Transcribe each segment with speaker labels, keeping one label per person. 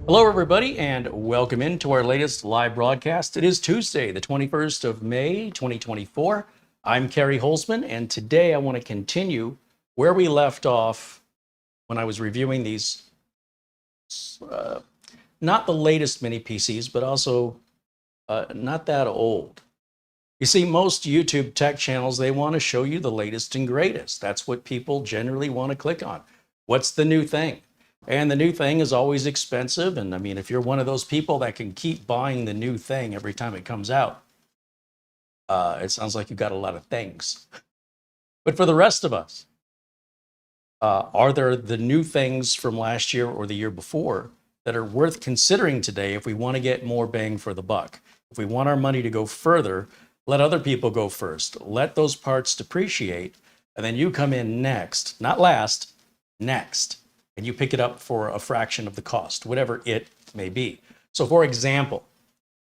Speaker 1: Hello, everybody, and welcome into our latest live broadcast. It is Tuesday, the 21st of May, 2024. I'm CareyHolzman, and today I want to continue where we left off when I was reviewing these, not the latest mini PCs, but also not that old. You see, most YouTube tech channels, they want to show you the latest and greatest. That's what people generally want to click on. What's the new thing? And the new thing is always expensive. And I mean, if you're one of those people that can keep buying the new thing every time it comes out, it sounds like you've got a lot of things. But for the rest of us, are there the new things from last year or the year before that are worth considering today if we want to get more bang for the buck? If we want our money to go further, let other people go first. Let those parts depreciate, and then you come in next, not last, next. And you pick it up for a fraction of the cost, whatever it may be. So for example,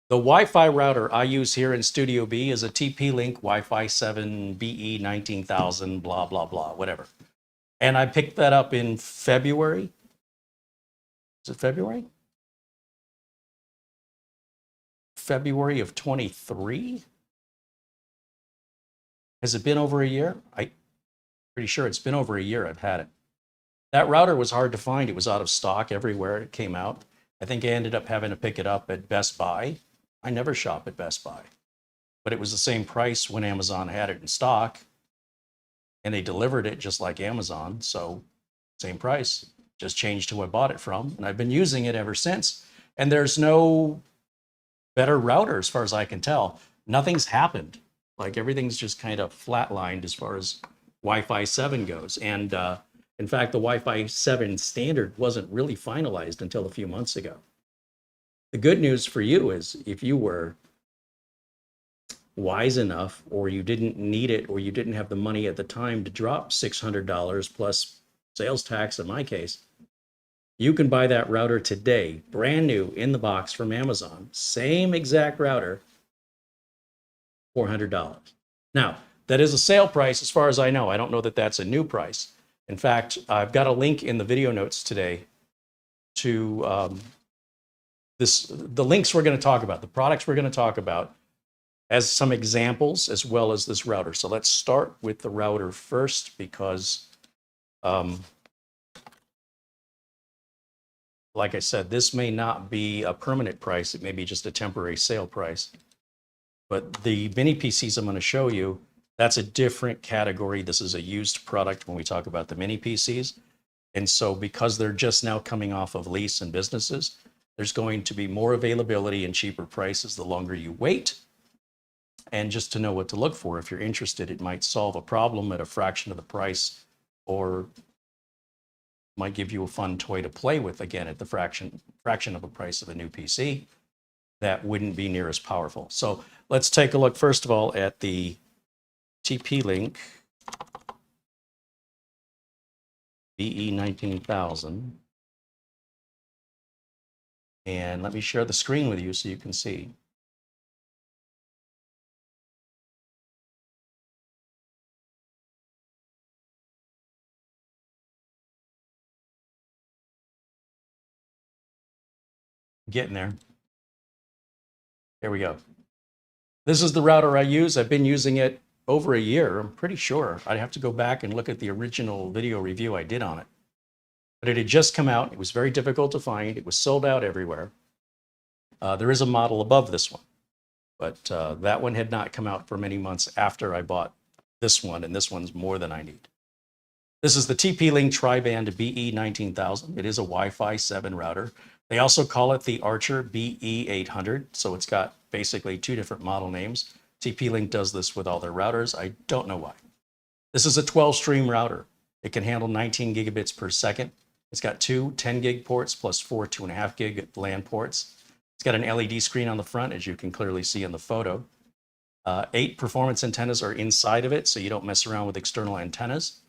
Speaker 1: the Wi-Fi router I use here in Studio B is a TP-Link Wi-Fi 7 BE 19000, blah, blah, blah, whatever. And I picked that up in February. Is it February? February of 23? Has it been over a year? I'm pretty sure it's been over a year I've had it. That router was hard to find. It was out of stock everywhere it came out. I think I ended up having to pick it up at Best Buy. I never shop at Best Buy, but it was the same price when Amazon had it in stock, and they delivered it just like Amazon. So same price, just changed who I bought it from. And I've been using it ever since. And there's no better router as far as I can tell. Nothing's happened. Like everything's just kind of flatlined as far as Wi-Fi 7 goes. And in fact, the Wi-Fi 7 standard wasn't really finalized until a few months ago. The good news for you is if you were wise enough, or you didn't need it, or you didn't have the money at the time to drop $600 plus sales tax in my case, you can buy that router today, brand new in the box from Amazon. Same exact router, $400. Now, that is a sale price as far as I know. I don't know that that's a new price. In fact, I've got a link in the video notes today to the links we're going to talk about, the products we're going to talk about, as some examples, as well as this router. So let's start with the router first, because like I said, this may not be a permanent price. It may be just a temporary sale price. But the mini PCs I'm going to show you, that's a different category. This is a used product when we talk about the mini PCs. And so because they're just now coming off of lease and businesses, there's going to be more availability and cheaper prices the longer you wait. And just to know what to look for, if you're interested, it might solve a problem at a fraction of the price, or might give you a fun toy to play with, again, at the fraction of the price of a new PC. That wouldn't be near as powerful. So let's take a look, first of all, at the TP-Link BE 19000. And let me share the screen with you so you can see. Getting there. There we go. This is the router I use. I've been using it over a year, I'm pretty sure. I'd have to go back and look at the original video review I did on it. But it had just come out. It was very difficult to find. It was sold out everywhere. There is a model above this one, but that one had not come out for many months after I bought this one, and this one's more than I need. This is the TP-Link Tri-Band BE 19000. It is a Wi-Fi 7 router. They also call it the Archer BE 800, so it's got basically two different model names. TP-Link does this with all their routers. I don't know why. This is a 12-stream router. It can handle 19 gigabits per second. It's got two 10 gig ports plus four 2.5 gig LAN ports. It's got an LED screen on the front, as you can clearly see in the photo. 8 performance antennas are inside of it, so you don't mess around with external antennas.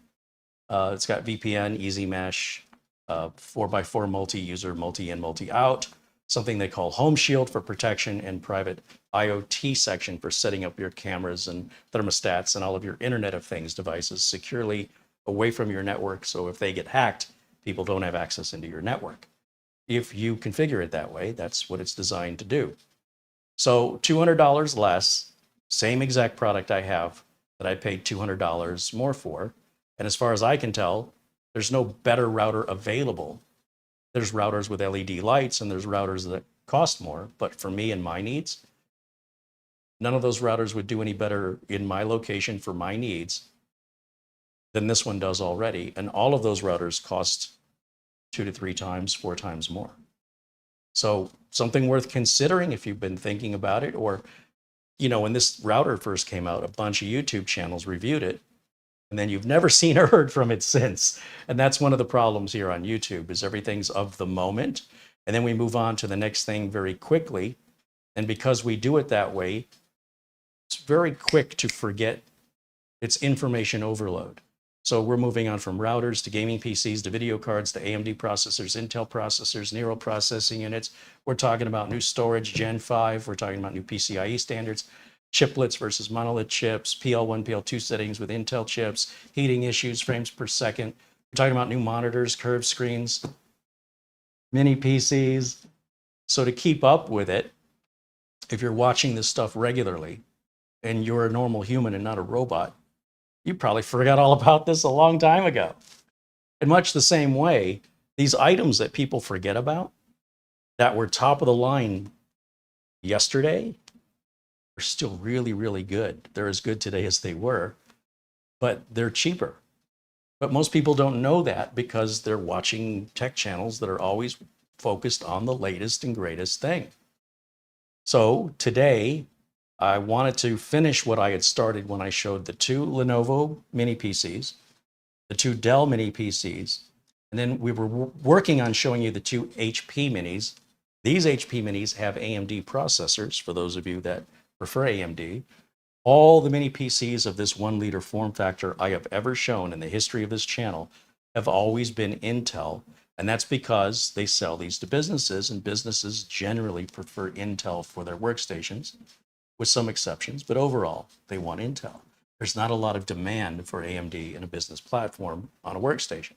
Speaker 1: It's got VPN, easy mesh, 4x4 multi-user, multi-in, multi-out, something they call Home Shield for protection, and private IoT section for setting up your cameras and thermostats and all of your Internet of Things devices securely away from your network. So if they get hacked, people don't have access into your network. if you configure it that way. That's what it's designed to do. So $200 less, same exact product I have that I paid $200 more for. And as far as I can tell, there's no better router available. There's routers with LED lights and there's routers that cost more. But for me and my needs, none of those routers would do any better in my location for my needs than this one does already. And all of those routers cost 2 to 3 times, 4 times more. So something worth considering if you've been thinking about it, or, when this router first came out, a bunch of YouTube channels reviewed it, and then you've never seen or heard from it since. And that's one of the problems here on YouTube, is everything's of the moment. And then we move on to the next thing very quickly. And because we do it that way, it's very quick to forget. It's information overload. So we're moving on from routers to gaming PCs to video cards to AMD processors, Intel processors, neural processing units. We're talking about new storage, Gen 5. We're talking about new PCIe standards, chiplets versus monolith chips, PL1, PL2 settings with Intel chips, heating issues, frames per second. We're talking about new monitors, curved screens, mini PCs. So to keep up with it, if you're watching this stuff regularly and you're a normal human and not a robot, you probably forgot all about this a long time ago. In much the same way, these items that people forget about, that were top of the line yesterday, are still really, really good. They're as good today as they were, but they're cheaper. But most people don't know that because they're watching tech channels that are always focused on the latest and greatest thing. So today, I wanted to finish what I had started when I showed the 2 Lenovo mini PCs, the 2 Dell mini PCs, and then we were working on showing you the 2 HP minis. These HP minis have AMD processors, for those of you that prefer AMD. All the mini PCs of this 1 liter form factor I have ever shown in the history of this channel have always been Intel, and that's because they sell these to businesses, and businesses generally prefer Intel for their workstations, with some exceptions, but overall, they want Intel. There's not a lot of demand for AMD in a business platform on a workstation.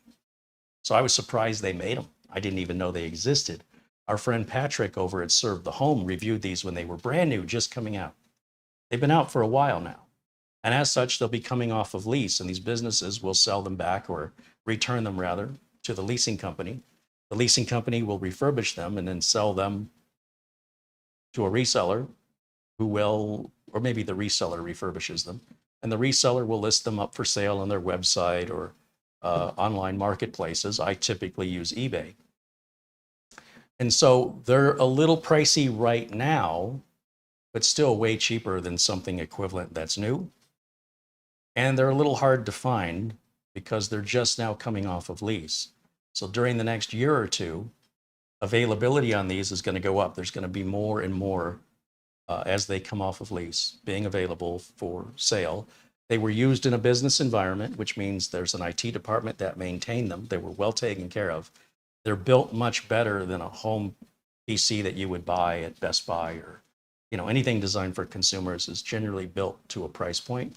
Speaker 1: So I was surprised they made them. I didn't even know they existed. Our friend Patrick over at Serve the Home reviewed these when they were brand new, just coming out. They've been out for a while now. And as such, they'll be coming off of lease, and these businesses will sell them back, or return them rather, to the leasing company. The leasing company will refurbish them and then sell them to a reseller, who will, or maybe the reseller refurbishes them, and the reseller will list them up for sale on their website or online marketplaces. I typically use eBay. And so they're a little pricey right now, but still way cheaper than something equivalent that's new. And they're a little hard to find because they're just now coming off of lease. So during the next year or two, availability on these is going to go up. There's going to be more and more as they come off of lease, being available for sale. They were used in a business environment, which means there's an IT department that maintained them. They were well taken care of. They're built much better than a home PC that you would buy at Best Buy, or anything designed for consumers is generally built to a price point.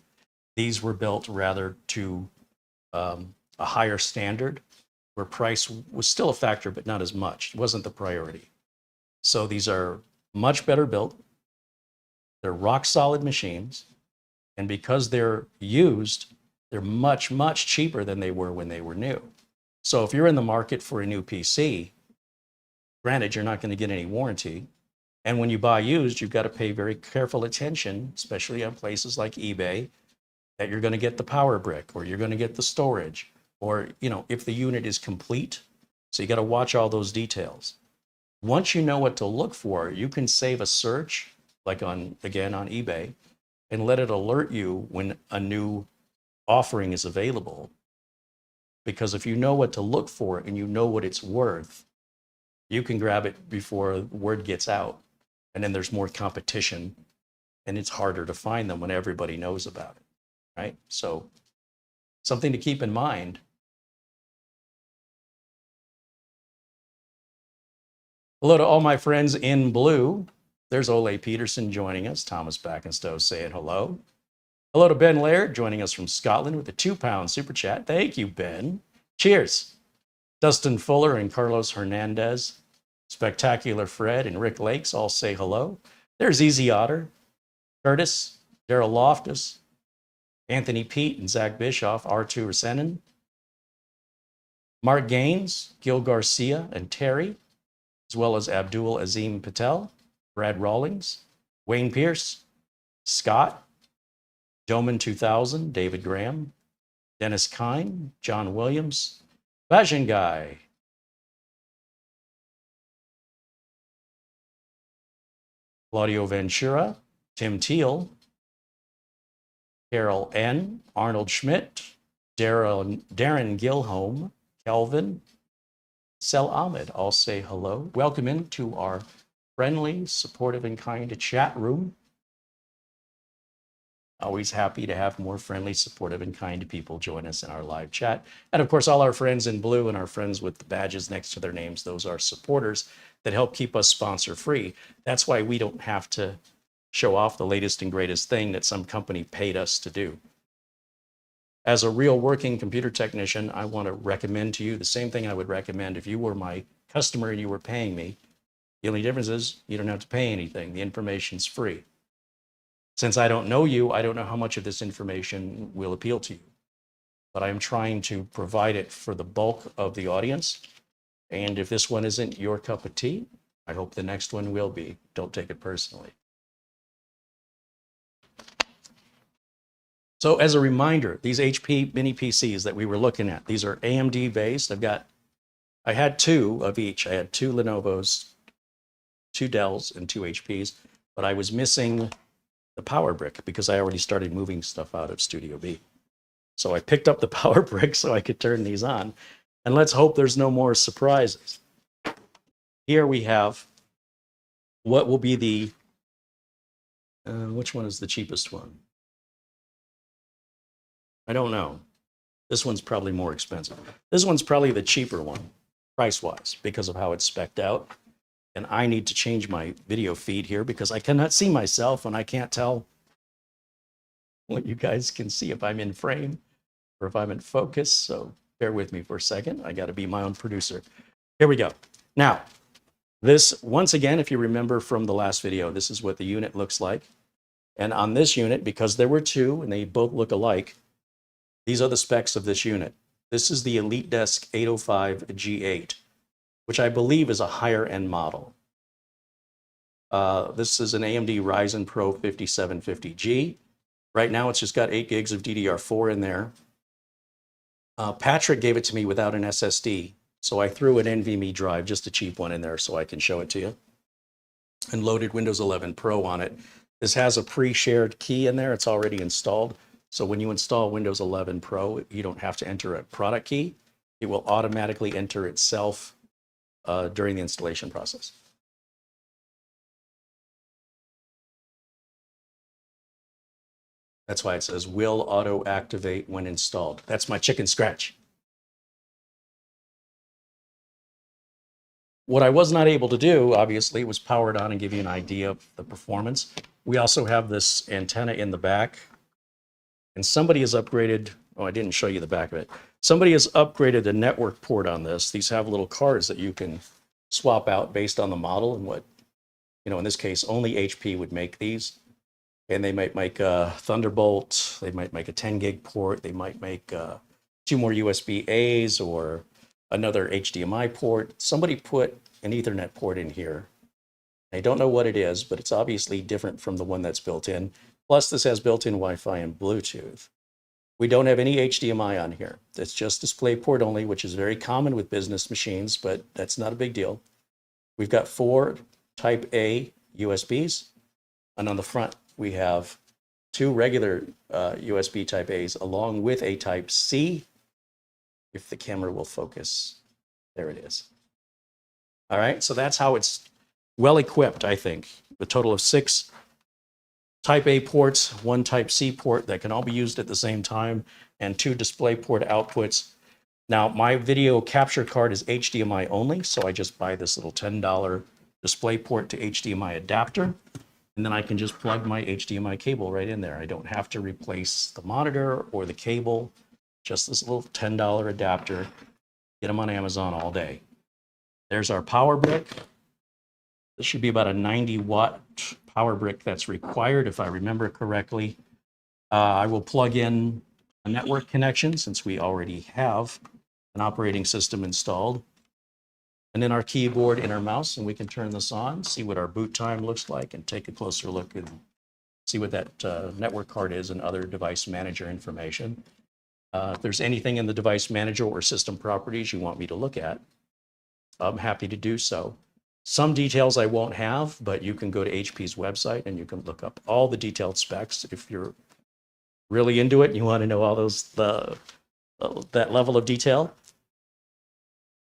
Speaker 1: These were built rather to a higher standard, where price was still a factor, but not as much. It wasn't the priority. So these are much better built. They're rock solid machines. And because they're used, they're much, much cheaper than they were when they were new. So if you're in the market for a new PC, granted, you're not going to get any warranty. And when you buy used, you've got to pay very careful attention, especially on places like eBay, that you're going to get the power brick, or you're going to get the storage, or, if the unit is complete. So you got to watch all those details. Once you know what to look for, you can save a search, like on eBay, and let it alert you when a new offering is available. Because if you know what to look for and you know what it's worth, you can grab it before word gets out. And then there's more competition, and it's harder to find them when everybody knows about it, right? So something to keep in mind. Hello to all my friends in blue. There's Ole Peterson joining us. Thomas Backenstow saying hello. Hello to Ben Laird joining us from Scotland with a £2 super chat. Thank you, Ben. Cheers. Dustin Fuller and Carlos Hernandez. Spectacular Fred and Rick Lakes all say hello. There's Easy Otter, Curtis, Daryl Loftus, Anthony Pete and Zach Bischoff, R2 Rasenin, Mark Gaines, Gil Garcia and Terry, as well as Abdul Azim Patel, Brad Rawlings, Wayne Pierce, Scott, Doman 2000, David Graham, Dennis Kine, John Williams, Fashion Guy, Claudio Ventura, Tim Teal, Carol N., Arnold Schmidt, Darren Gilholm, Kelvin, Sel Ahmed all say hello. Welcome into our friendly, supportive, and kind chat room. Always happy to have more friendly, supportive, and kind people join us in our live chat. And of course, all our friends in blue and our friends with the badges next to their names, those are supporters that help keep us sponsor free. That's why we don't have to show off the latest and greatest thing that some company paid us to do. As a real working computer technician, I want to recommend to you the same thing I would recommend if you were my customer and you were paying me. The only difference is you don't have to pay anything. The information's free. Since I don't know you, I don't know how much of this information will appeal to you. But I'm trying to provide it for the bulk of the audience. And if this one isn't your cup of tea, I hope the next one will be. Don't take it personally. So as a reminder, these HP mini PCs that we were looking at, these are AMD based. I had two of each. I had two Lenovo's, two Dells, and two HPs, but I was missing the power brick because I already started moving stuff out of Studio B. So I picked up the power brick so I could turn these on. And let's hope there's no more surprises. Here we have what will be the, which one is the cheapest one? I don't know. This one's probably more expensive. This one's probably the cheaper one, price-wise, because of how it's spec'd out. And I need to change my video feed here because I cannot see myself and I can't tell what you guys can see if I'm in frame or if I'm in focus. So bear with me for a second. I got to be my own producer. Here we go. Now, this, once again, if you remember from the last video, this is what the unit looks like. And on this unit, because there were two and they both look alike, these are the specs of this unit. This is the EliteDesk 805 G8, which I believe is a higher end model. This is an AMD Ryzen Pro 5750G. Right now, it's just got 8 gigs of DDR4 in there. Patrick gave it to me without an SSD, so I threw an NVMe drive, just a cheap one in there so I can show it to you, and loaded Windows 11 Pro on it. This has a pre-shared key in there. It's already installed. So when you install Windows 11 Pro, you don't have to enter a product key. It will automatically enter itself during the installation process. That's why it says will auto activate when installed. That's my chicken scratch. What I was not able to do, obviously, was power it on and give you an idea of the performance. We also have this antenna in the back. And somebody has upgraded, oh, I didn't show you the back of it. Somebody has upgraded the network port on this. These have little cards that you can swap out based on the model and what, you know, in this case, only HP would make these. And they might make a Thunderbolt, they might make a 10 gig port, they might make 2 more USB-As or another HDMI port. Somebody put an Ethernet port in here. I don't know what it is, but it's obviously different from the one that's built in. Plus, this has built-in Wi-Fi and Bluetooth. We don't have any HDMI on here. It's just DisplayPort only, which is very common with business machines, but that's not a big deal. We've got 4 Type A USBs, and on the front, we have 2 regular USB Type A's along with a Type C, if the camera will focus. There it is. All right, so that's how it's well equipped, I think. A total of 6 Type A ports, 1 Type C port that can all be used at the same time, and 2 DisplayPort outputs. Now, my video capture card is HDMI only, so I just buy this little $10 DisplayPort to HDMI adapter, and then I can just plug my HDMI cable right in there. I don't have to replace the monitor or the cable, just this little $10 adapter. Get them on Amazon all day. There's our power brick. This should be about a 90-watt power brick that's required, if I remember correctly. I will plug in a network connection since we already have an operating system installed. And then our keyboard and our mouse, and we can turn this on, see what our boot time looks like, and take a closer look and see what that network card is and other device manager information. If there's anything in the device manager or system properties you want me to look at, I'm happy to do so. Some details I won't have, but you can go to HP's website and you can look up all the detailed specs if you're really into it and you want to know all those that level of detail.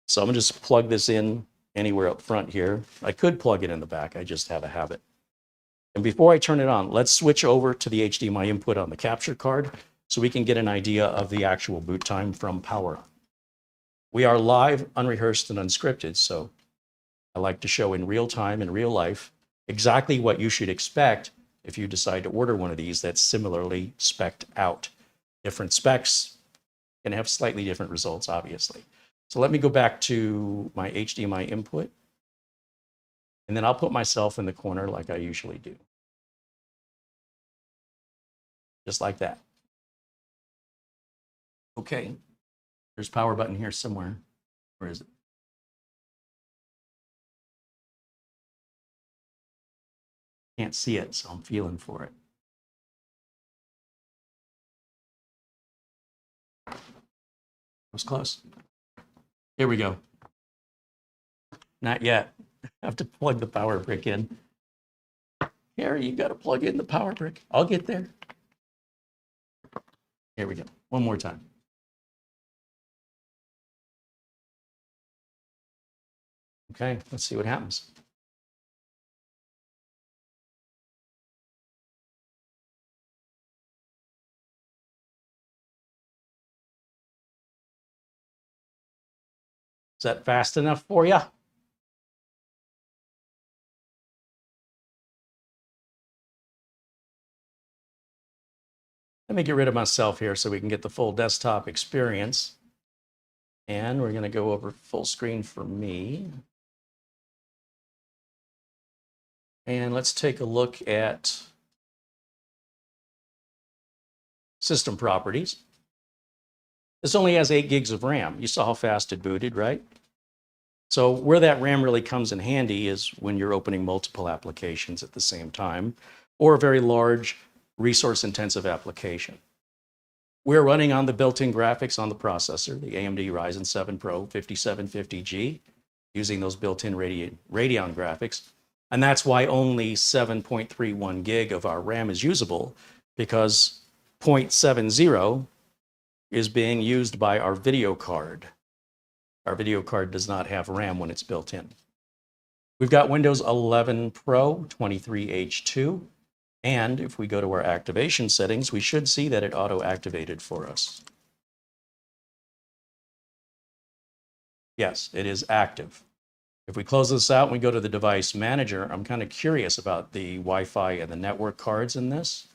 Speaker 1: So I'm gonna just plug this in anywhere up front here. I could plug it in the back, I just have a habit. And before I turn it on, let's switch over to the HDMI input on the capture card so we can get an idea of the actual boot time from power on. We are live, unrehearsed, and unscripted, so I like to show in real time, in real life, exactly what you should expect if you decide to order one of these that's similarly spec'd out. Different specs can have slightly different results, obviously. So let me go back to my HDMI input, and then I'll put myself in the corner like I usually do. Just like that. Okay, there's power button here somewhere. Where is it? Can't see it, so I'm feeling for it. That was close. Here we go. Not yet. I have to plug the power brick in. Carey, you got to plug in the power brick. I'll get there. Here we go. One more time. Okay, let's see what happens. Is that fast enough for you? Let me get rid of myself here so we can get the full desktop experience. And we're going to go over full screen for me. And let's take a look at system properties. This only has 8 gigs of RAM. You saw how fast it booted, right? So where that RAM really comes in handy is when you're opening multiple applications at the same time, or a very large resource-intensive application. We're running on the built-in graphics on the processor, the AMD Ryzen 7 Pro 5750G, using those built-in Radeon graphics. And that's why only 7.31 gig of our RAM is usable, because 0.70 is being used by our video card. Our video card does not have RAM when it's built in. We've got Windows 11 Pro 23H2. And if we go to our activation settings, we should see that it auto-activated for us. Yes, it is active. If we close this out and we go to the device manager, I'm kind of curious about the Wi-Fi and the network cards in this.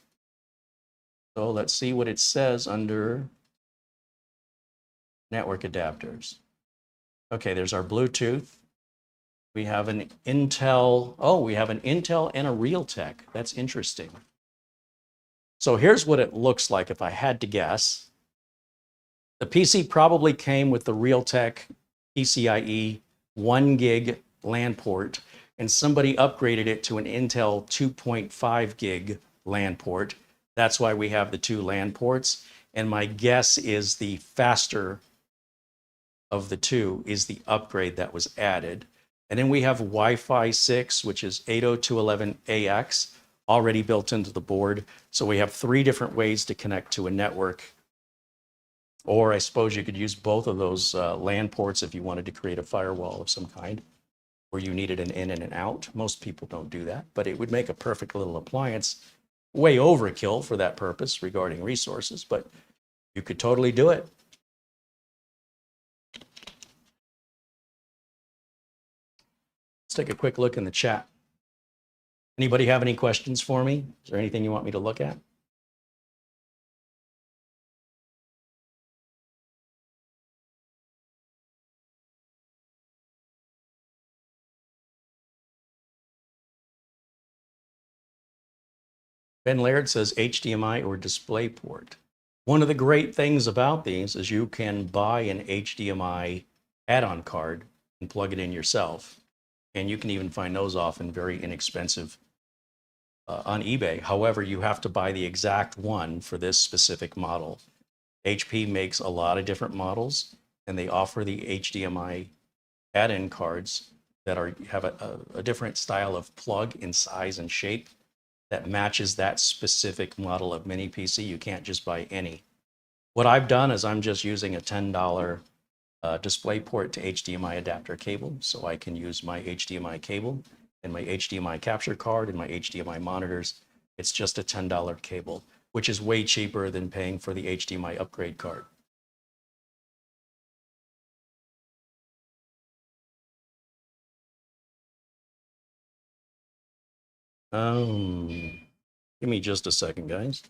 Speaker 1: So let's see what it says under network adapters. Okay, there's our Bluetooth. We have an Intel. Oh, we have an Intel and a Realtek. That's interesting. So here's what it looks like if I had to guess. The PC probably came with the Realtek PCIe 1 gig LAN port, and somebody upgraded it to an Intel 2.5 gig LAN port. That's why we have the 2 LAN ports. And my guess is the faster of the 2 is the upgrade that was added. And then we have Wi-Fi 6, which is 802.11ax, already built into the board. So we have 3 different ways to connect to a network. Or I suppose you could use both of those LAN ports if you wanted to create a firewall of some kind, where you needed an in and an out. Most people don't do that, but it would make a perfect little appliance. Way overkill for that purpose regarding resources, but you could totally do it. Let's take a quick look in the chat. Anybody have any questions for me? Is there anything you want me to look at? Ben Laird says HDMI or DisplayPort. One of the great things about these is you can buy an HDMI add-on card and plug it in yourself. And you can even find those often very inexpensive on eBay. However, you have to buy the exact one for this specific model. HP makes a lot of different models, and they offer the HDMI add-in cards that have a different style of plug in size and shape that matches that specific model of mini PC. You can't just buy any. What I've done is I'm just using a $10 DisplayPort to HDMI adapter cable, so I can use my HDMI cable and my HDMI capture card and my HDMI monitors. It's just a $10 cable, which is way cheaper than paying for the HDMI upgrade card. Give me just a second, guys.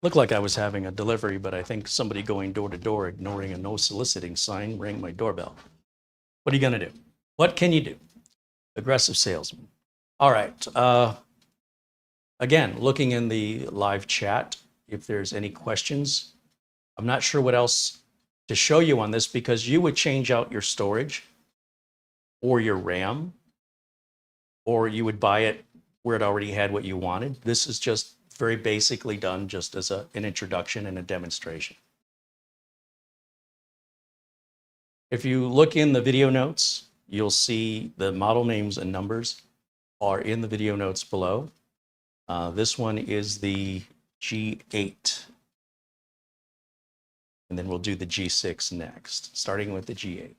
Speaker 1: Looked like I was having a delivery, but I think somebody going door to door, ignoring a no soliciting sign, rang my doorbell. What are you going to do? What can you do? Aggressive salesman. All right. Again, looking in the live chat, if there's any questions. I'm not sure what else to show you on this, because you would change out your storage or your RAM, or you would buy it where it already had what you wanted. This is just very basically done just as an introduction and a demonstration. If you look in the video notes, you'll see the model names and numbers are in the video notes below. This one is the G8. And then we'll do the G6 next, starting with the G8.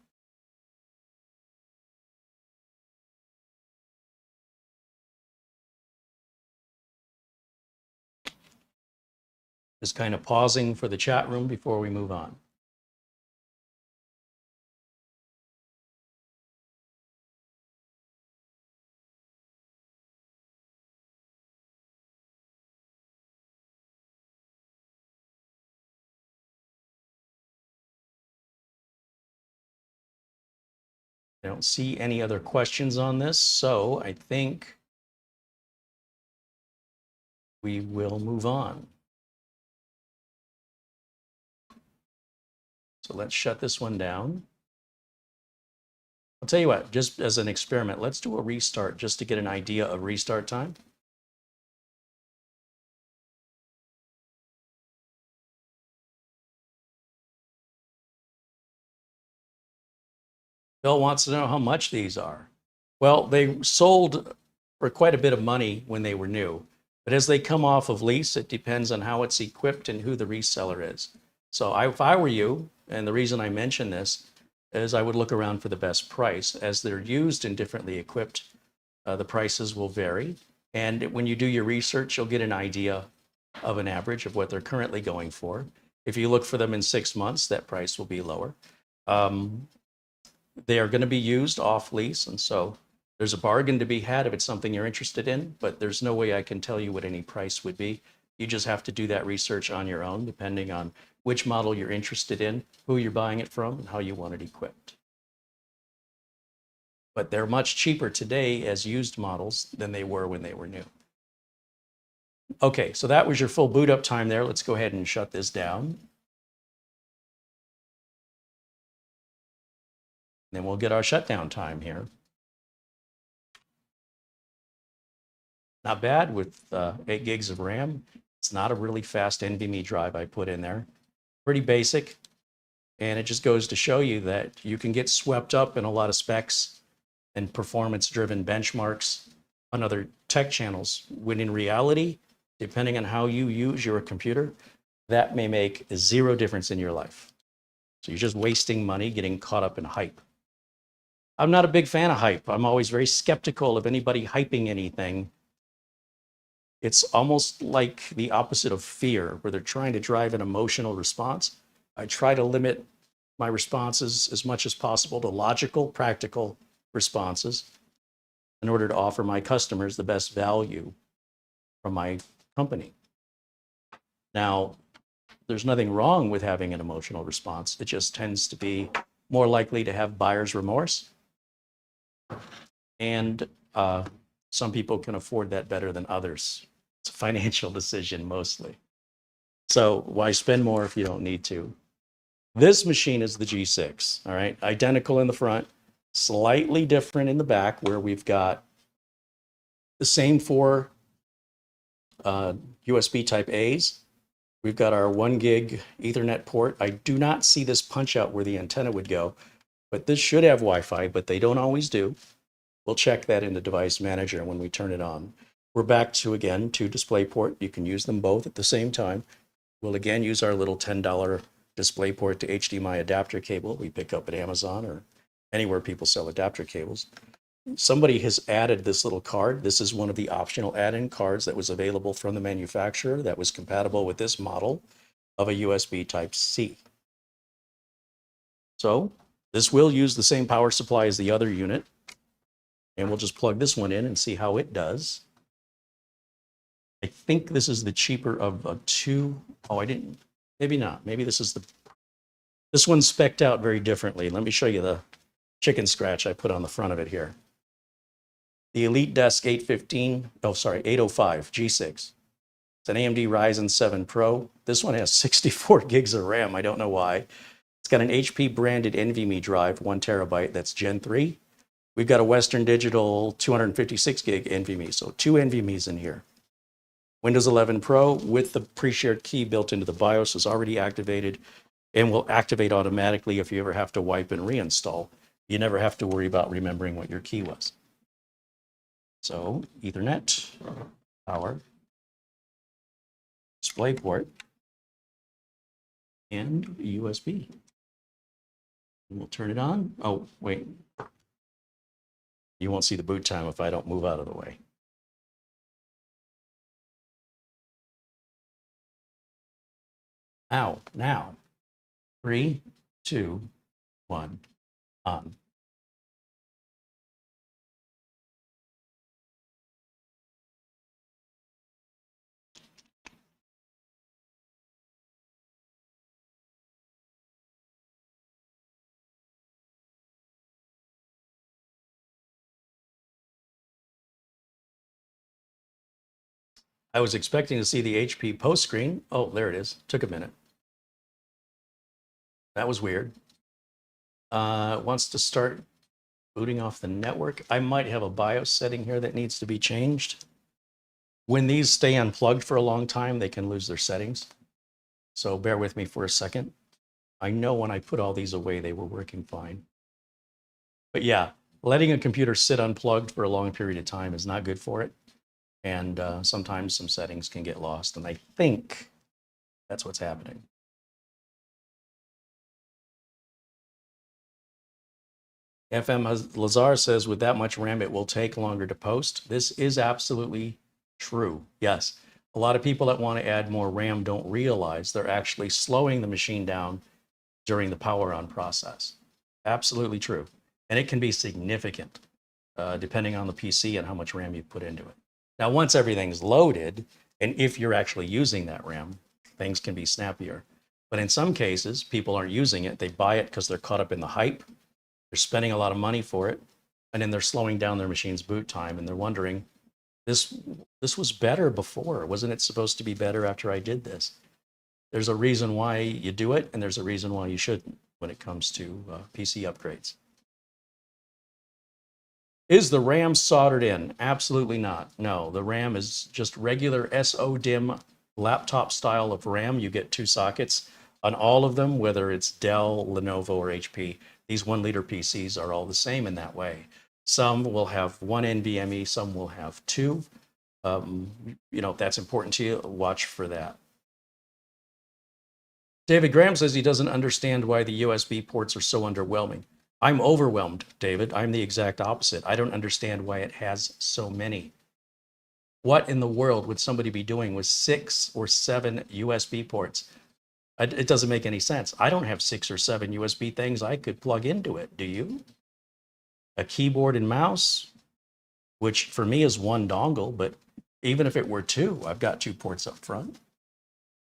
Speaker 1: Just kind of pausing for the chat room before we move on. I don't see any other questions on this, so I think we will move on. So let's shut this one down. I'll tell you what, just as an experiment, let's do a restart just to get an idea of restart time. Bill wants to know how much these are. Well, they sold for quite a bit of money when they were new, but as they come off of lease, it depends on how it's equipped and who the reseller is. So if I were you, and the reason I mention this is I would look around for the best price. As they're used and differently equipped, the prices will vary. And when you do your research, you'll get an idea of an average of what they're currently going for. If you look for them in 6 months, that price will be lower. They are going to be used off lease, and so there's a bargain to be had if it's something you're interested in, but there's no way I can tell you what any price would be. You just have to do that research on your own, depending on which model you're interested in, who you're buying it from, and how you want it equipped. But they're much cheaper today as used models than they were when they were new. Okay, so that was your full boot up time there. Let's go ahead and shut this down. Then we'll get our shutdown time here. Not bad with 8 gigs of RAM. It's not a really fast NVMe drive I put in there. Pretty basic. And it just goes to show you that you can get swept up in a lot of specs and performance-driven benchmarks on other tech channels, when in reality, depending on how you use your computer, that may make zero difference in your life. So you're just wasting money getting caught up in hype. I'm not a big fan of hype. I'm always very skeptical of anybody hyping anything. It's almost like the opposite of fear, where they're trying to drive an emotional response. I try to limit my responses as much as possible to logical, practical responses in order to offer my customers the best value from my company. Now, there's nothing wrong with having an emotional response. It just tends to be more likely to have buyer's remorse. And some people can afford that better than others. It's a financial decision mostly. So why spend more if you don't need to? This machine is the G6, all right? Identical in the front, slightly different in the back, where we've got the same four USB type A's. We've got our 1 gig Ethernet port. I do not see this punch out where the antenna would go, but this should have Wi-Fi, but they don't always do. We'll check that in the device manager when we turn it on. We're back to, again, 2 DisplayPort. You can use them both at the same time. We'll again use our little $10 DisplayPort to HDMI adapter cable we pick up at Amazon or anywhere people sell adapter cables. Somebody has added this little card. This is one of the optional add-in cards that was available from the manufacturer that was compatible with this model of a USB Type-C. So this will use the same power supply as the other unit. And we'll just plug this one in and see how it does. I think this is the cheaper of two. Oh, I didn't, maybe not. Maybe this is this one's spec'd out very differently. Let me show you the chicken scratch I put on the front of it here. The EliteDesk 805 G6. It's an AMD Ryzen 7 Pro. This one has 64 gigs of RAM. I don't know why. It's got an HP branded NVMe drive, 1 terabyte. That's Gen 3. We've got a Western Digital 256 gig NVMe, so 2 NVMe's in here. Windows 11 Pro with the pre-shared key built into the BIOS is already activated and will activate automatically if you ever have to wipe and reinstall. You never have to worry about remembering what your key was. So Ethernet, power, DisplayPort, and USB. And we'll turn it on. Oh, wait. You won't see the boot time if I don't move out of the way. Now, 3, 2, 1, on. I was expecting to see the HP post screen. Oh, there it is. Took a minute. That was weird. Wants to start booting off the network. I might have a BIOS setting here that needs to be changed. When these stay unplugged for a long time, they can lose their settings. So bear with me for a second. I know when I put all these away, they were working fine. But yeah, letting a computer sit unplugged for a long period of time is not good for it. And sometimes some settings can get lost. And I think that's what's happening. FM Lazar says, with that much RAM, it will take longer to post. This is absolutely true. Yes. A lot of people that want to add more RAM don't realize they're actually slowing the machine down during the power on process. Absolutely true. And it can be significant depending on the PC and how much RAM you put into it. Now, once everything's loaded, and if you're actually using that RAM, things can be snappier. But in some cases, people aren't using it. They buy it because they're caught up in the hype. They're spending a lot of money for it, and then they're slowing down their machine's boot time, and they're wondering, this was better before. Wasn't it supposed to be better after I did this? There's a reason why you do it, and there's a reason why you shouldn't when it comes to PC upgrades. Is the RAM soldered in? Absolutely not. No, the RAM is just regular SO-DIMM laptop style of RAM. You get 2 sockets on all of them, whether it's Dell, Lenovo, or HP. These 1-liter PCs are all the same in that way. Some will have 1 NVMe, some will have 2. You know, if that's important to you, watch for that. David Graham says he doesn't understand why the USB ports are so underwhelming. I'm overwhelmed, David. I'm the exact opposite. I don't understand why it has so many. What in the world would somebody be doing with 6 or 7 USB ports? It doesn't make any sense. I don't have 6 or 7 USB things I could plug into it. Do you? A keyboard and mouse, which for me is 1 dongle, but even if it were 2, I've got 2 ports up front,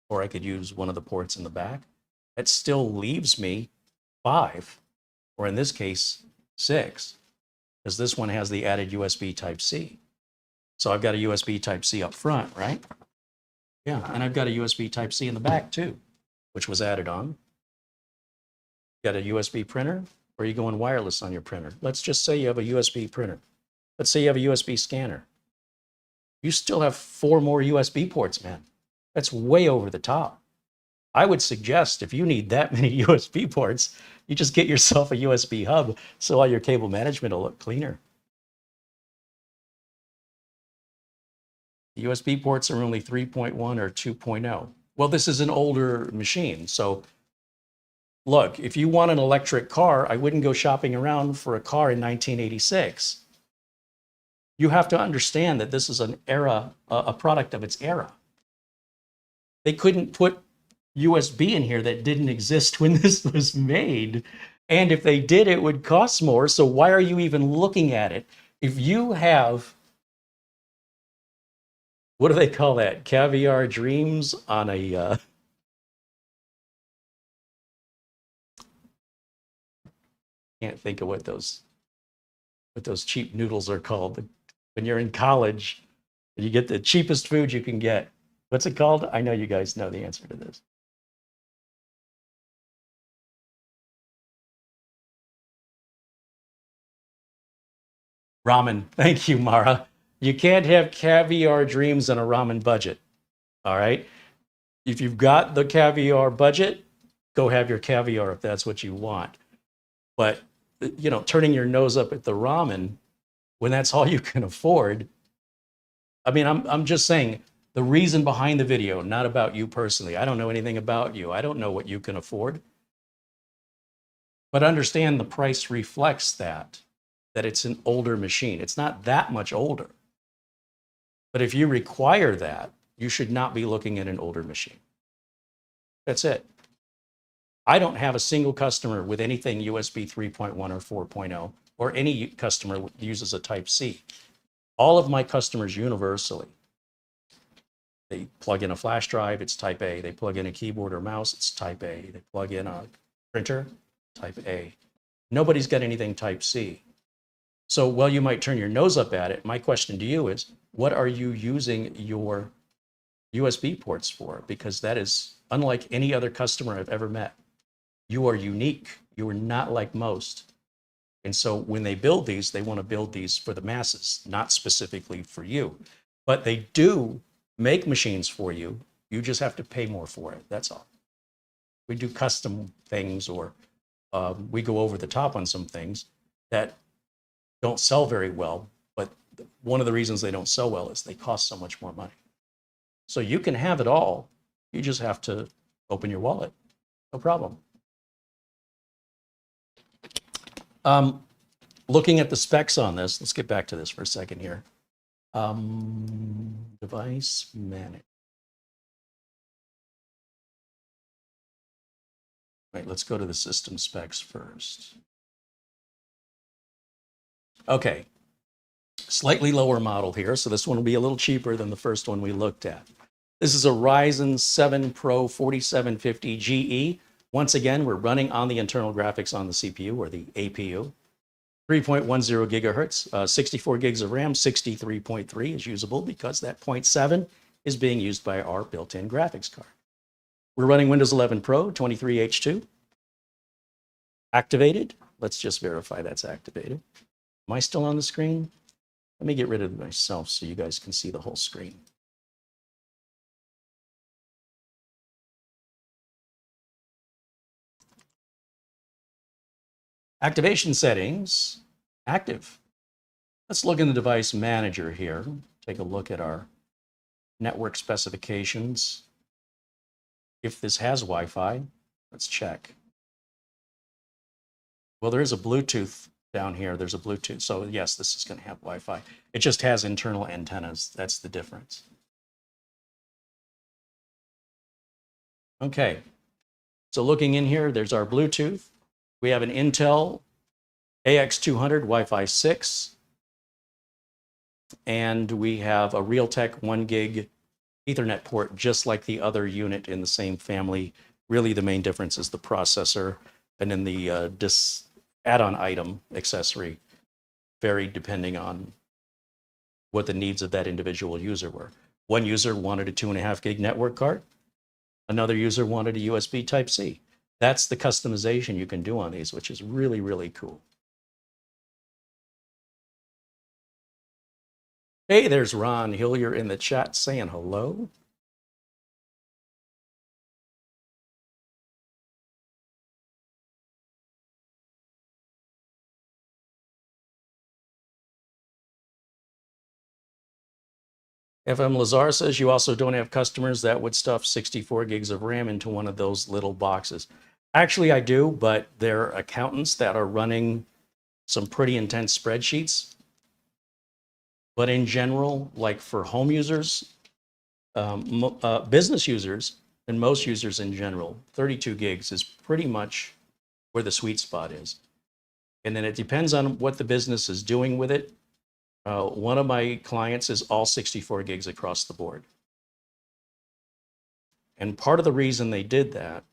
Speaker 1: or I could use one of the ports in the back. It still leaves me 5, or in this case, 6, because this one has the added USB Type-C. So I've got a USB Type-C up front, right? Yeah, and I've got a USB Type-C in the back too, which was added on. Got a USB printer, or are you going wireless on your printer? Let's just say you have a USB printer. Let's say you have a USB scanner. You still have 4 more USB ports, man. That's way over the top. I would suggest if you need that many USB ports, you just get yourself a USB hub so all your cable management will look cleaner. The USB ports are only 3.1 or 2.0. Well, this is an older machine. So look, if you want an electric car, I wouldn't go shopping around for a car in 1986. You have to understand that this is an era, a product of its era. They couldn't put USB in here that didn't exist when this was made. And if they did, it would cost more. So why are you even looking at it? If you have, what do they call that? Caviar dreams on a, can't think of what those cheap noodles are called. When you're in college, you get the cheapest food you can get. What's it called? I know you guys know the answer to this. Ramen. Thank you, Mara. You can't have caviar dreams on a ramen budget. All right. If you've got the caviar budget, go have your caviar if that's what you want. But, you know, turning your nose up at the ramen when that's all you can afford. I mean, I'm just saying the reason behind the video, not about you personally. I don't know anything about you. I don't know what you can afford. But understand the price reflects that it's an older machine. It's not that much older. But if you require that, you should not be looking at an older machine. That's it. I don't have a single customer with anything USB 3.1 or 4.0, or any customer uses a Type-C. All of my customers universally, they plug in a flash drive, it's Type A. They plug in a keyboard or mouse, it's Type A. They plug in a printer, Type A. Nobody's got anything Type-C. So while you might turn your nose up at it, my question to you is, what are you using your USB ports for? Because that is unlike any other customer I've ever met. You are unique. You are not like most. And so when they build these, they want to build these for the masses, not specifically for you. But they do make machines for you. You just have to pay more for it. That's all. We do custom things, or we go over the top on some things that don't sell very well. But one of the reasons they don't sell well is they cost so much more money. So you can have it all. You just have to open your wallet. No problem. Looking at the specs on this, let's get back to this for a second here. Device manage. Right, let's go to the system specs first. Okay, slightly lower model here, so this one will be a little cheaper than the first one we looked at. This is a Ryzen 7 Pro 4750 GE. Once again, we're running on the internal graphics on the CPU, or the APU. 3.10 gigahertz, 64 gigs of RAM, 63.3 is usable because that 0.7 is being used by our built-in graphics card. We're running Windows 11 Pro 23H2. Activated. Let's just verify that's activated. Am I still on the screen? Let me get rid of myself so you guys can see the whole screen. Activation settings, active. Let's look in the device manager here. Take a look at our network specifications. if this has Wi-Fi. Let's check. Well, there is a Bluetooth down here. There's a Bluetooth. So yes, this is going to have Wi-Fi. It just has internal antennas. That's the difference. Okay. So looking in here, there's our Bluetooth. We have an Intel AX200 Wi-Fi 6. And we have a Realtek 1 gig Ethernet port, just like the other unit in the same family. Really, the main difference is the processor, and then the add-on item accessory varied depending on what the needs of that individual user were. One user wanted a 2.5 gig network card. Another user wanted a USB Type-C. That's the customization you can do on these, which is really, really cool. Hey, there's Ron Hillier in the chat saying hello. FM Lazar says you also don't have customers that would stuff 64 gigs of RAM into one of those little boxes. Actually, I do, but they're accountants that are running some pretty intense spreadsheets. But in general, like for home users, business users, and most users in general, 32 gigs is pretty much where the sweet spot is. And then it depends on what the business is doing with it. One of my clients is all 64 gigs across the board. And part of the reason they did that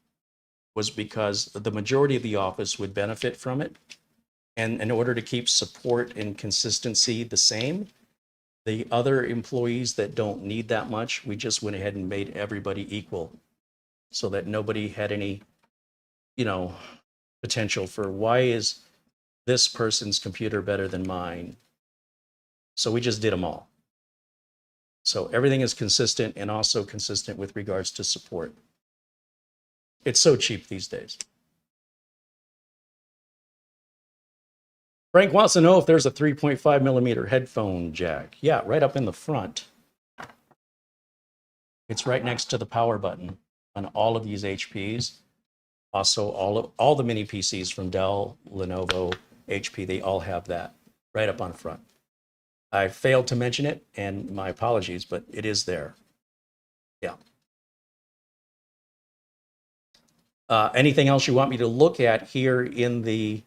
Speaker 1: was because the majority of the office would benefit from it. And in order to keep support and consistency the same, the other employees that don't need that much, we just went ahead and made everybody equal so that nobody had any, potential for why is this person's computer better than mine? So we just did them all. So everything is consistent and also consistent with regards to support. It's so cheap these days. Frank wants to know if there's a 3.5 millimeter headphone jack. Yeah, right up in the front. It's right next to the power button on all of these HPs. Also, all the mini PCs from Dell, Lenovo, HP, they all have that right up on front. I failed to mention it, and my apologies, but it is there. Yeah. Anything else you want me to look at here in the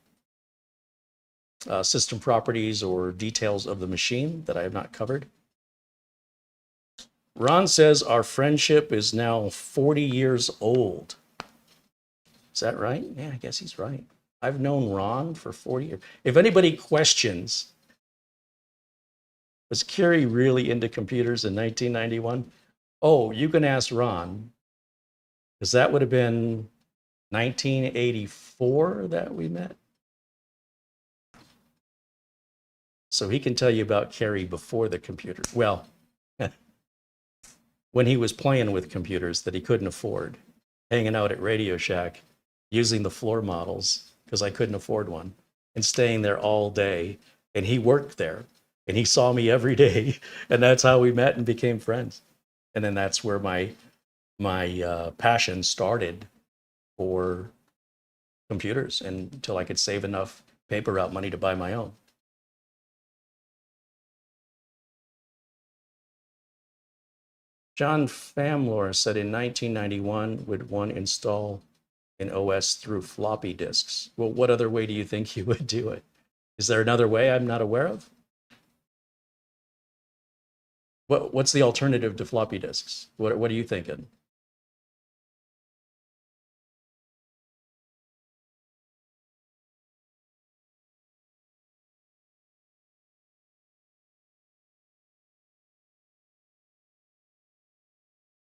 Speaker 1: system properties or details of the machine that I have not covered? Ron says our friendship is now 40 years old. Is that right? Yeah, I guess he's right. I've known Ron for 40 years. If anybody questions, was Carey really into computers in 1991? Oh, you can ask Ron, because that would have been 1984 that we met. So he can tell you about Carey before the computer. Well, when he was playing with computers that he couldn't afford, hanging out at Radio Shack, using the floor models because I couldn't afford one, and staying there all day. And he worked there, and he saw me every day, and that's how we met and became friends. And then that's where my passion started for computers, and until I could save enough paper route money to buy my own. John Famlor said in 1991, would one install an OS through floppy disks? Well, what other way do you think you would do it? Is there another way I'm not aware of? What's the alternative to floppy disks? What are you thinking?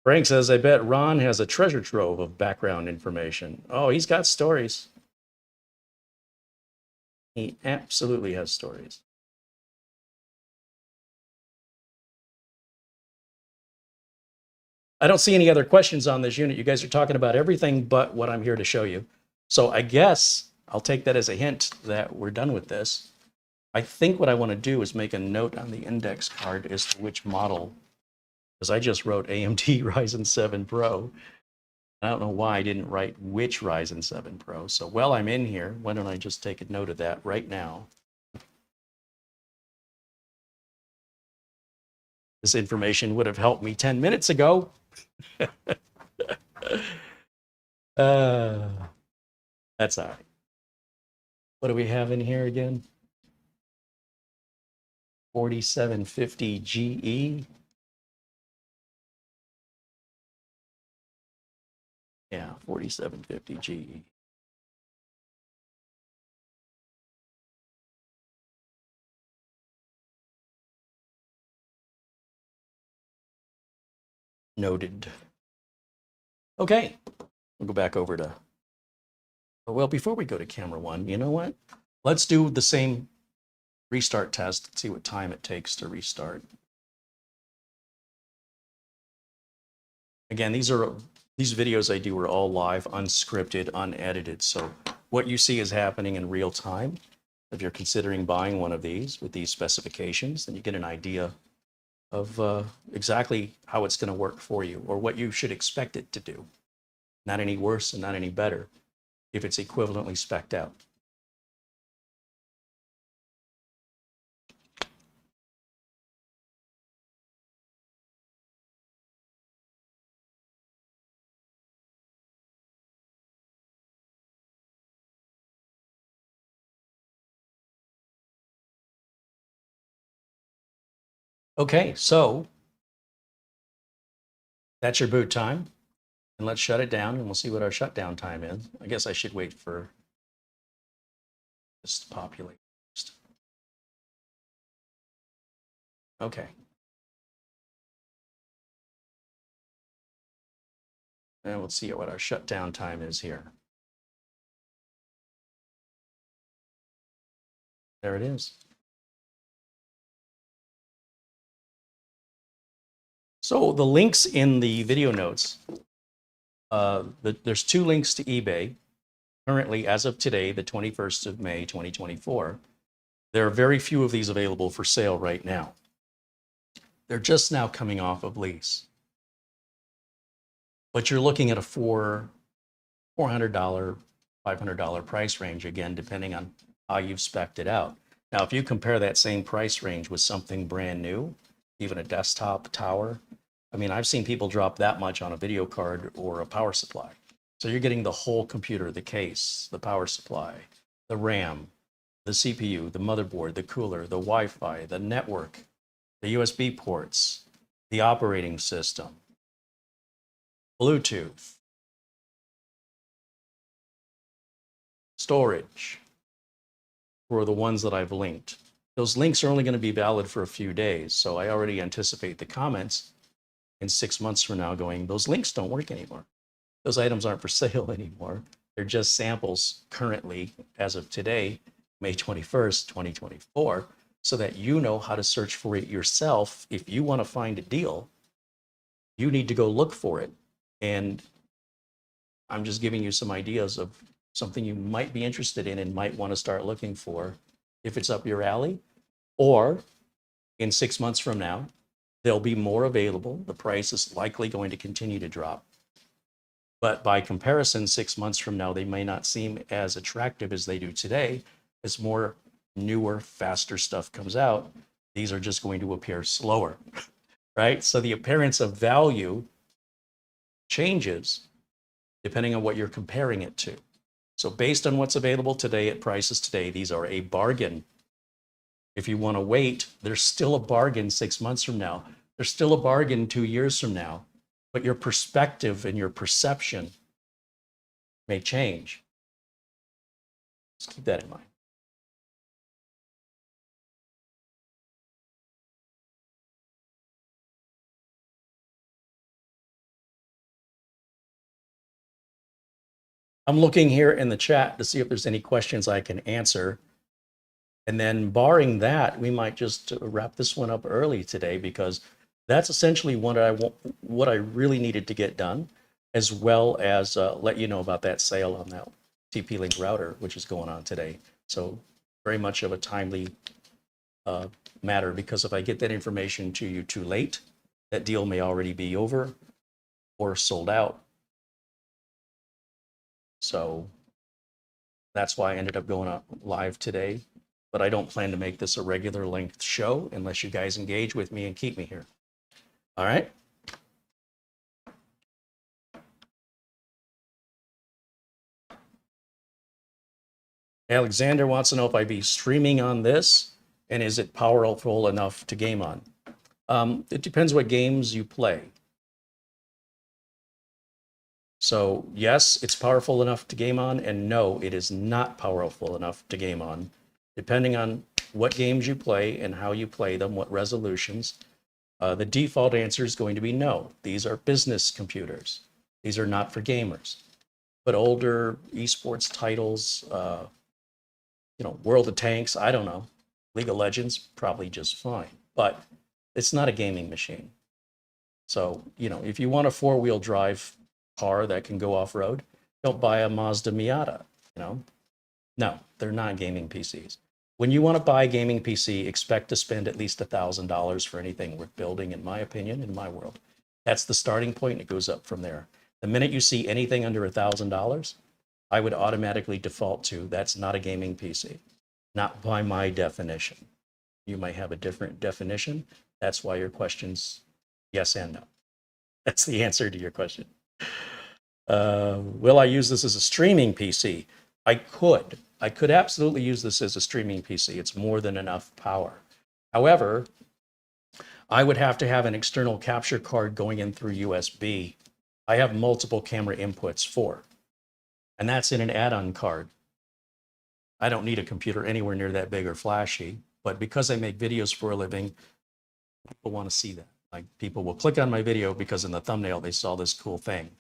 Speaker 1: Frank says, I bet Ron has a treasure trove of background information. Oh, he's got stories. He absolutely has stories. I don't see any other questions on this unit. You guys are talking about everything but what I'm here to show you. So I guess I'll take that as a hint that we're done with this. I think what I want to do is make a note on the index card as to which model, because I just wrote AMD Ryzen 7 Pro. I don't know why I didn't write which Ryzen 7 Pro. So while I'm in here, why don't I just take a note of that right now? This information would have helped me 10 minutes ago. That's all right. What do we have in here again? 4750 GE. Yeah, 4750 GE. Noted. Okay, we'll go back over to, well, before we go to camera one, you know what? Let's do the same restart test, see what time it takes to restart. Again, these videos I do are all live, unscripted, unedited. So what you see is happening in real time. If you're considering buying one of these with these specifications, then you get an idea of exactly how it's going to work for you or what you should expect it to do. Not any worse and not any better if it's equivalently spec'd out. Okay, so that's your boot time. And let's shut it down and we'll see what our shutdown time is. I guess I should wait for this to populate first. Okay. And we'll see what our shutdown time is here. There it is. So the links in the video notes, there's 2 links to eBay. Currently, as of today, the 21st of May, 2024, there are very few of these available for sale right now. They're just now coming off of lease. But you're looking at a $400, $500 price range, again, depending on how you've spec'd it out. Now, if you compare that same price range with something brand new, even a desktop tower, I mean, I've seen people drop that much on a video card or a power supply. So you're getting the whole computer, the case, the power supply, the RAM, the CPU, the motherboard, the cooler, the Wi-Fi, the network, the USB ports, the operating system, Bluetooth, storage for the ones that I've linked. Those links are only going to be valid for a few days. So I already anticipate the comments in 6 months from now going, those links don't work anymore. Those items aren't for sale anymore. They're just samples currently, as of today, May 21st, 2024, so that you know how to search for it yourself. If you want to find a deal, you need to go look for it. And I'm just giving you some ideas of something you might be interested in and might want to start looking for if it's up your alley. Or in 6 months from now, there'll be more available. The price is likely going to continue to drop. But by comparison, 6 months from now, they may not seem as attractive as they do today. As more newer, faster stuff comes out, these are just going to appear slower, right? So the appearance of value changes depending on what you're comparing it to. So based on what's available today at prices today, these are a bargain. If you want to wait, there's still a bargain 6 months from now. There's still a bargain 2 years from now, but your perspective and your perception may change. Just keep that in mind. I'm looking here in the chat to see if there's any questions I can answer. And then barring that, we might just wrap this one up early today, because that's essentially what I really needed to get done, as well as let you know about that sale on that TP-Link router, which is going on today. So very much of a timely matter, because if I get that information to you too late, that deal may already be over or sold out. So that's why I ended up going up live today. But I don't plan to make this a regular length show unless you guys engage with me and keep me here. All right. Alexander wants to know if I'd be streaming on this and is it powerful enough to game on? It depends what games you play. So yes, it's powerful enough to game on, and no, it is not powerful enough to game on. Depending on what games you play and how you play them, what resolutions, the default answer is going to be no. These are business computers. These are not for gamers. But older esports titles, World of Tanks, I don't know. League of Legends, probably just fine. But it's not a gaming machine. So, if you want a four-wheel drive car that can go off-road, don't buy a Mazda Miata, No, they're not gaming PCs. When you want to buy a gaming PC, expect to spend at least $1,000 for anything worth building, in my opinion, in my world. That's the starting point, and it goes up from there. The minute you see anything under $1,000, I would automatically default to that's not a gaming PC, not by my definition. You might have a different definition. That's why your question's yes and no. That's the answer to your question. Will I use this as a streaming PC? I could absolutely use this as a streaming PC. It's more than enough power. However, I would have to have an external capture card going in through USB. I have multiple camera inputs for, and that's in an add-on card. I don't need a computer anywhere near that big or flashy, but because I make videos for a living, people want to see that. Like, people will click on my video because in the thumbnail they saw this cool thing,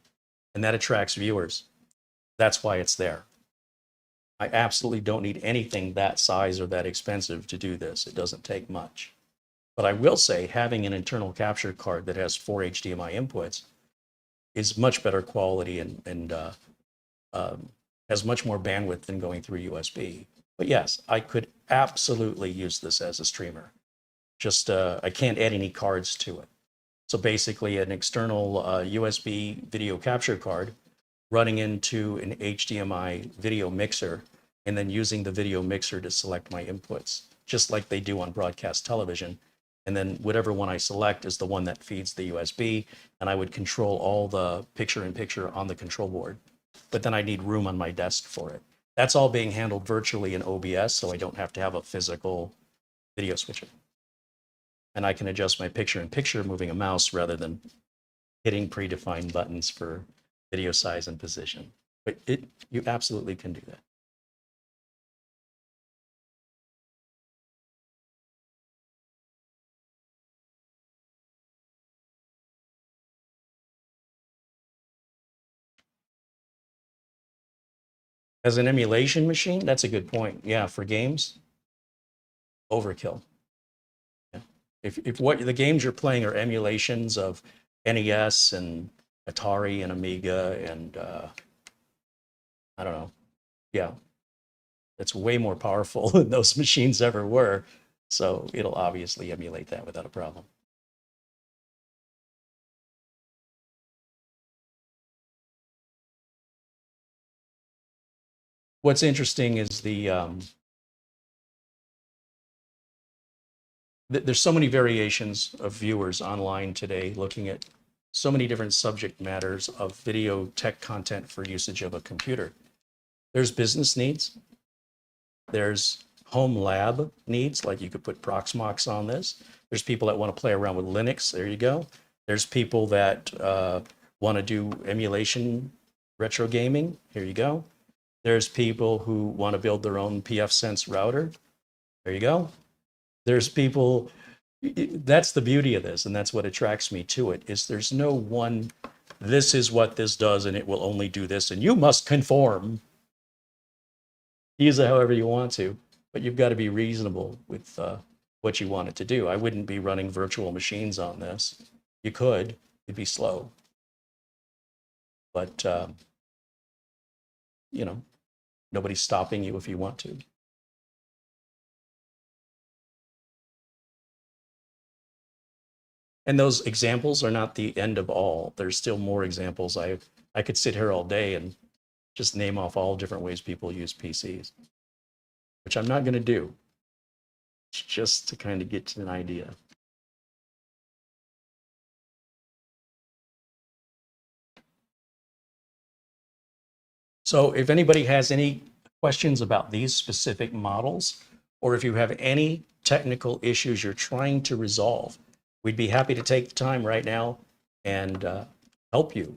Speaker 1: and that attracts viewers. That's why it's there. I absolutely don't need anything that size or that expensive to do this. It doesn't take much. But I will say having an internal capture card that has 4 HDMI inputs is much better quality and has much more bandwidth than going through USB. But yes, I could absolutely use this as a streamer. Just I can't add any cards to it. So basically an external USB video capture card running into an HDMI video mixer and then using the video mixer to select my inputs, just like they do on broadcast television. And then whatever one I select is the one that feeds the USB, and I would control all the picture-in-picture on the control board. But then I need room on my desk for it. That's all being handled virtually in OBS, so I don't have to have a physical video switcher. And I can adjust my picture-in-picture moving a mouse rather than hitting predefined buttons for video size and position. But you absolutely can do that. As an emulation machine, that's a good point. Yeah, for games, overkill. Yeah. If what the games you're playing are emulations of NES and Atari and Amiga and I don't know, yeah, it's way more powerful than those machines ever were. So it'll obviously emulate that without a problem. What's interesting is there's so many variations of viewers online today looking at so many different subject matters of video tech content for usage of a computer. There's business needs. There's home lab needs, like you could put Proxmox on this. There's people that want to play around with Linux. There you go. There's people that want to do emulation retro gaming. Here you go. There's people who want to build their own pfSense router. There you go. There's people, that's the beauty of this, and that's what attracts me to it, is there's no one, this is what this does, and it will only do this, and you must conform. Use it however you want to, but you've got to be reasonable with what you want it to do. I wouldn't be running virtual machines on this. You could, it'd be slow. But, nobody's stopping you if you want to. And those examples are not the end of all. There's still more examples. I could sit here all day and just name off all different ways people use PCs, which I'm not going to do, just to kind of get to an idea. So if anybody has any questions about these specific models, or if you have any technical issues you're trying to resolve, we'd be happy to take the time right now and help you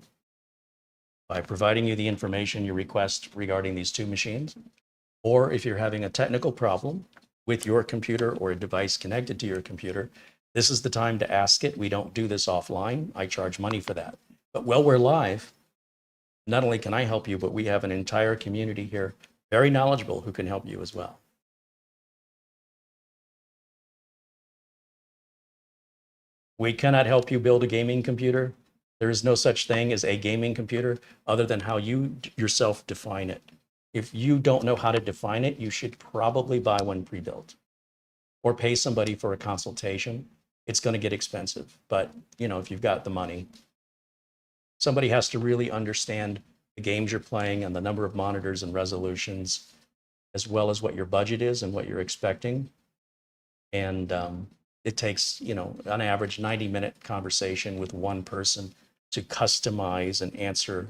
Speaker 1: by providing you the information you request regarding these two machines. Or if you're having a technical problem with your computer or a device connected to your computer, this is the time to ask it. We don't do this offline. I charge money for that. But while we're live, not only can I help you, but we have an entire community here, very knowledgeable, who can help you as well. We cannot help you build a gaming computer. There is no such thing as a gaming computer other than how you yourself define it. If you don't know how to define it, you should probably buy one pre-built or pay somebody for a consultation. It's going to get expensive, but you know, if you've got the money, somebody has to really understand the games you're playing and the number of monitors and resolutions, as well as what your budget is and what you're expecting. And it takes, you know, on average 90-minute conversation with one person to customize and answer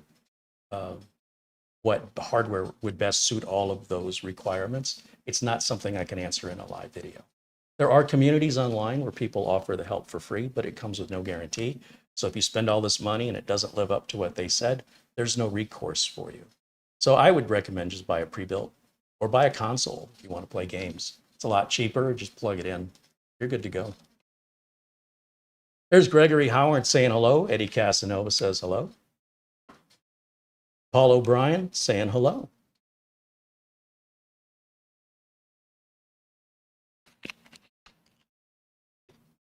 Speaker 1: what hardware would best suit all of those requirements. It's not something I can answer in a live video. There are communities online where people offer the help for free, but it comes with no guarantee. So if you spend all this money and it doesn't live up to what they said, there's no recourse for you. So I would recommend just buy a pre-built or buy a console if you want to play games. It's a lot cheaper. Just plug it in. You're good to go. There's Gregory Howard saying hello. Eddie Casanova says hello. Paul O'Brien saying hello.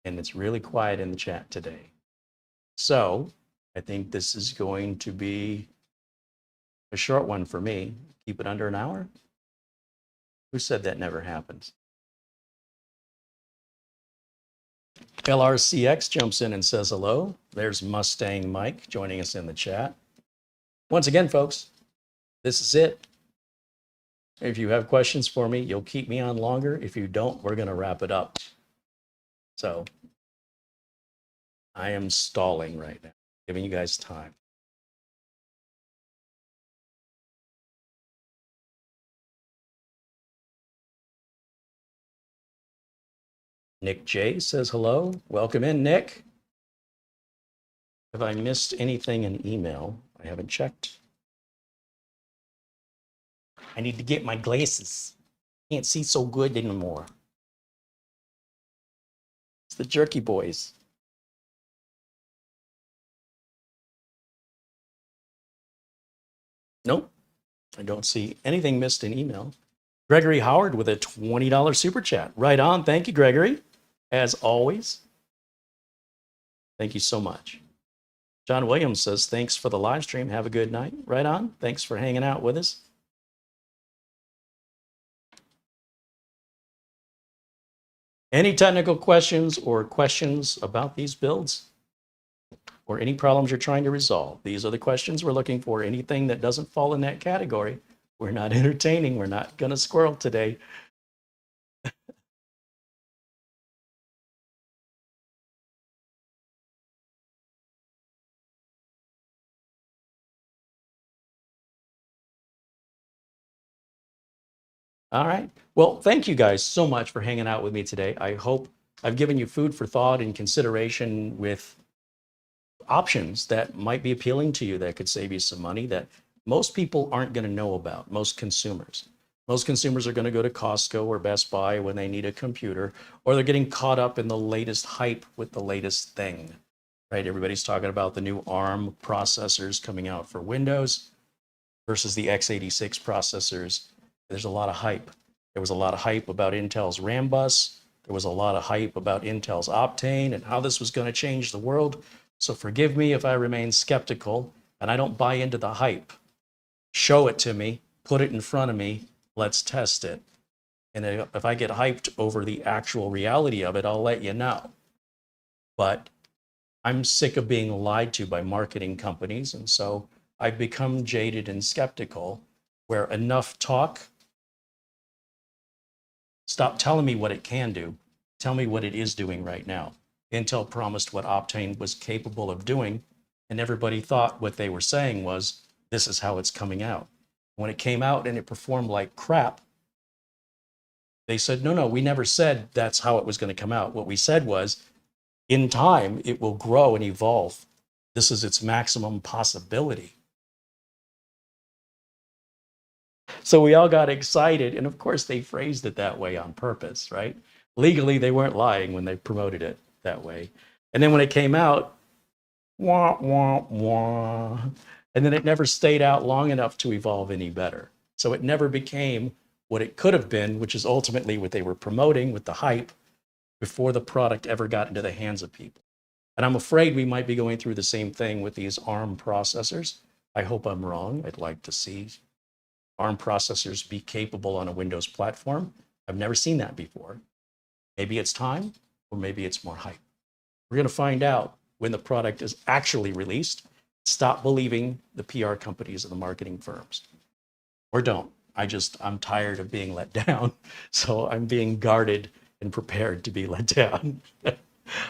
Speaker 1: And it's really quiet in the chat today. So I think this is going to be a short one for me. Keep it under an hour. Who said that never happens? LRCX jumps in and says hello. There's Mustang Mike joining us in the chat. Once again, folks, this is it. If you have questions for me, you'll keep me on longer. If you don't, we're going to wrap it up. So I am stalling right now, giving you guys time. Nick J says hello. Welcome in, Nick. Have I missed anything in email? I haven't checked. I need to get my glasses. Can't see so good anymore. It's the Jerky Boys. Nope. I don't see anything missed in email. Gregory Howard with a $20 super chat. Right on. Thank you, Gregory. As always. Thank you so much. John Williams says, thanks for the live stream. Have a good night. Right on. Thanks for hanging out with us. Any technical questions or questions about these builds or any problems you're trying to resolve? These are the questions we're looking for. Anything that doesn't fall in that category, we're not entertaining. We're not going to squirrel today. All right. Well, thank you guys so much for hanging out with me today. I hope I've given you food for thought and consideration with options that might be appealing to you that could save you some money that most people aren't going to know about, most consumers. Most consumers are going to go to Costco or Best Buy when they need a computer, or they're getting caught up in the latest hype with the latest thing, right? Everybody's talking about the new ARM processors coming out for Windows versus the x86 processors. There's a lot of hype. There was a lot of hype about Intel's RAM bus. There was a lot of hype about Intel's Optane and how this was going to change the world. So forgive me if I remain skeptical and I don't buy into the hype. Show it to me, put it in front of me, let's test it. And if I get hyped over the actual reality of it, I'll let you know. But I'm sick of being lied to by marketing companies. And so I've become jaded and skeptical where enough talk, stop telling me what it can do, tell me what it is doing right now. Intel promised what Optane was capable of doing, and everybody thought what they were saying was, this is how it's coming out. When it came out and it performed like crap, they said, no, we never said that's how it was going to come out. What we said was, in time, it will grow and evolve. This is its maximum possibility. So we all got excited. And of course, they phrased it that way on purpose, right? Legally, they weren't lying when they promoted it that way. And then when it came out, wah, wah, wah. And then it never stayed out long enough to evolve any better. So it never became what it could have been, which is ultimately what they were promoting with the hype before the product ever got into the hands of people. And I'm afraid we might be going through the same thing with these ARM processors. I hope I'm wrong. I'd like to see ARM processors be capable on a Windows platform. I've never seen that before. Maybe it's time, or maybe it's more hype. We're going to find out when the product is actually released. Stop believing the PR companies and the marketing firms. Or don't. I'm tired of being let down. So I'm being guarded and prepared to be let down.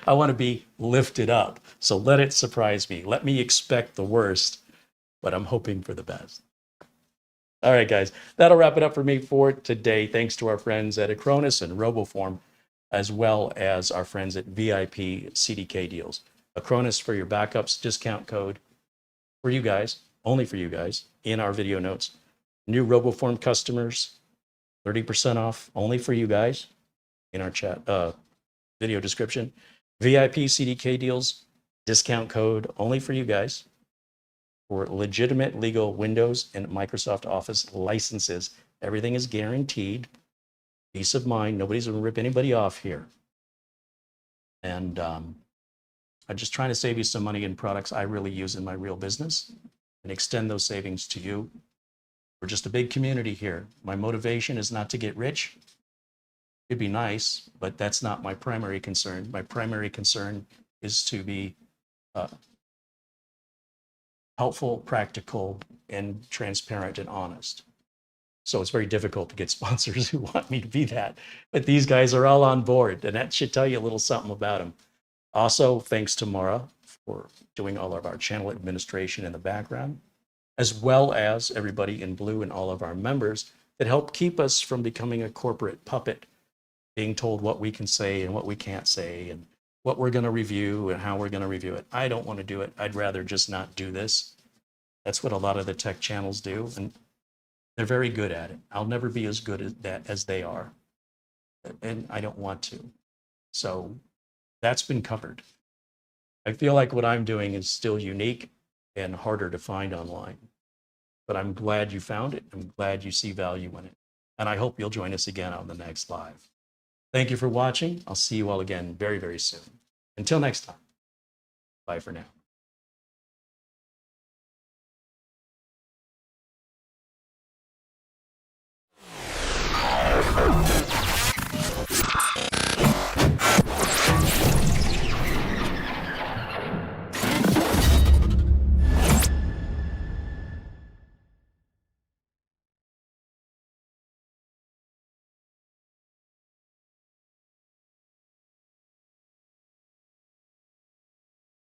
Speaker 1: I want to be lifted up. So let it surprise me. Let me expect the worst, but I'm hoping for the best. All right, guys, that'll wrap it up for me for today. Thanks to our friends at Acronis and RoboForm, as well as our friends at VIP CDK Deals. Acronis for your backups, discount code for you guys, only for you guys, in our video notes. New RoboForm customers, 30% off, only for you guys, in our chat video description. VIP CDK Deals, discount code, only for you guys, for legitimate legal Windows and Microsoft Office licenses. Everything is guaranteed. Peace of mind. Nobody's going to rip anybody off here. And I'm just trying to save you some money in products I really use in my real business and extend those savings to you. We're just a big community here. My motivation is not to get rich. It'd be nice, but that's not my primary concern. My primary concern is to be helpful, practical, and transparent and honest. So it's very difficult to get sponsors who want me to be that. But these guys are all on board, and that should tell you a little something about them. Also, thanks to Mara for doing all of our channel administration in the background, as well as everybody in blue and all of our members that help keep us from becoming a corporate puppet, being told what we can say and what we can't say, and what we're going to review and how we're going to review it. I don't want to do it. I'd rather just not do this. That's what a lot of the tech channels do, and they're very good at it. I'll never be as good at that as they are, and I don't want to. So that's been covered. I feel like what I'm doing is still unique and harder to find online, but I'm glad you found it. I'm glad you see value in it, and I hope you'll join us again on the next live. Thank you for watching. I'll see you all again very, very soon. Until next time, bye for now.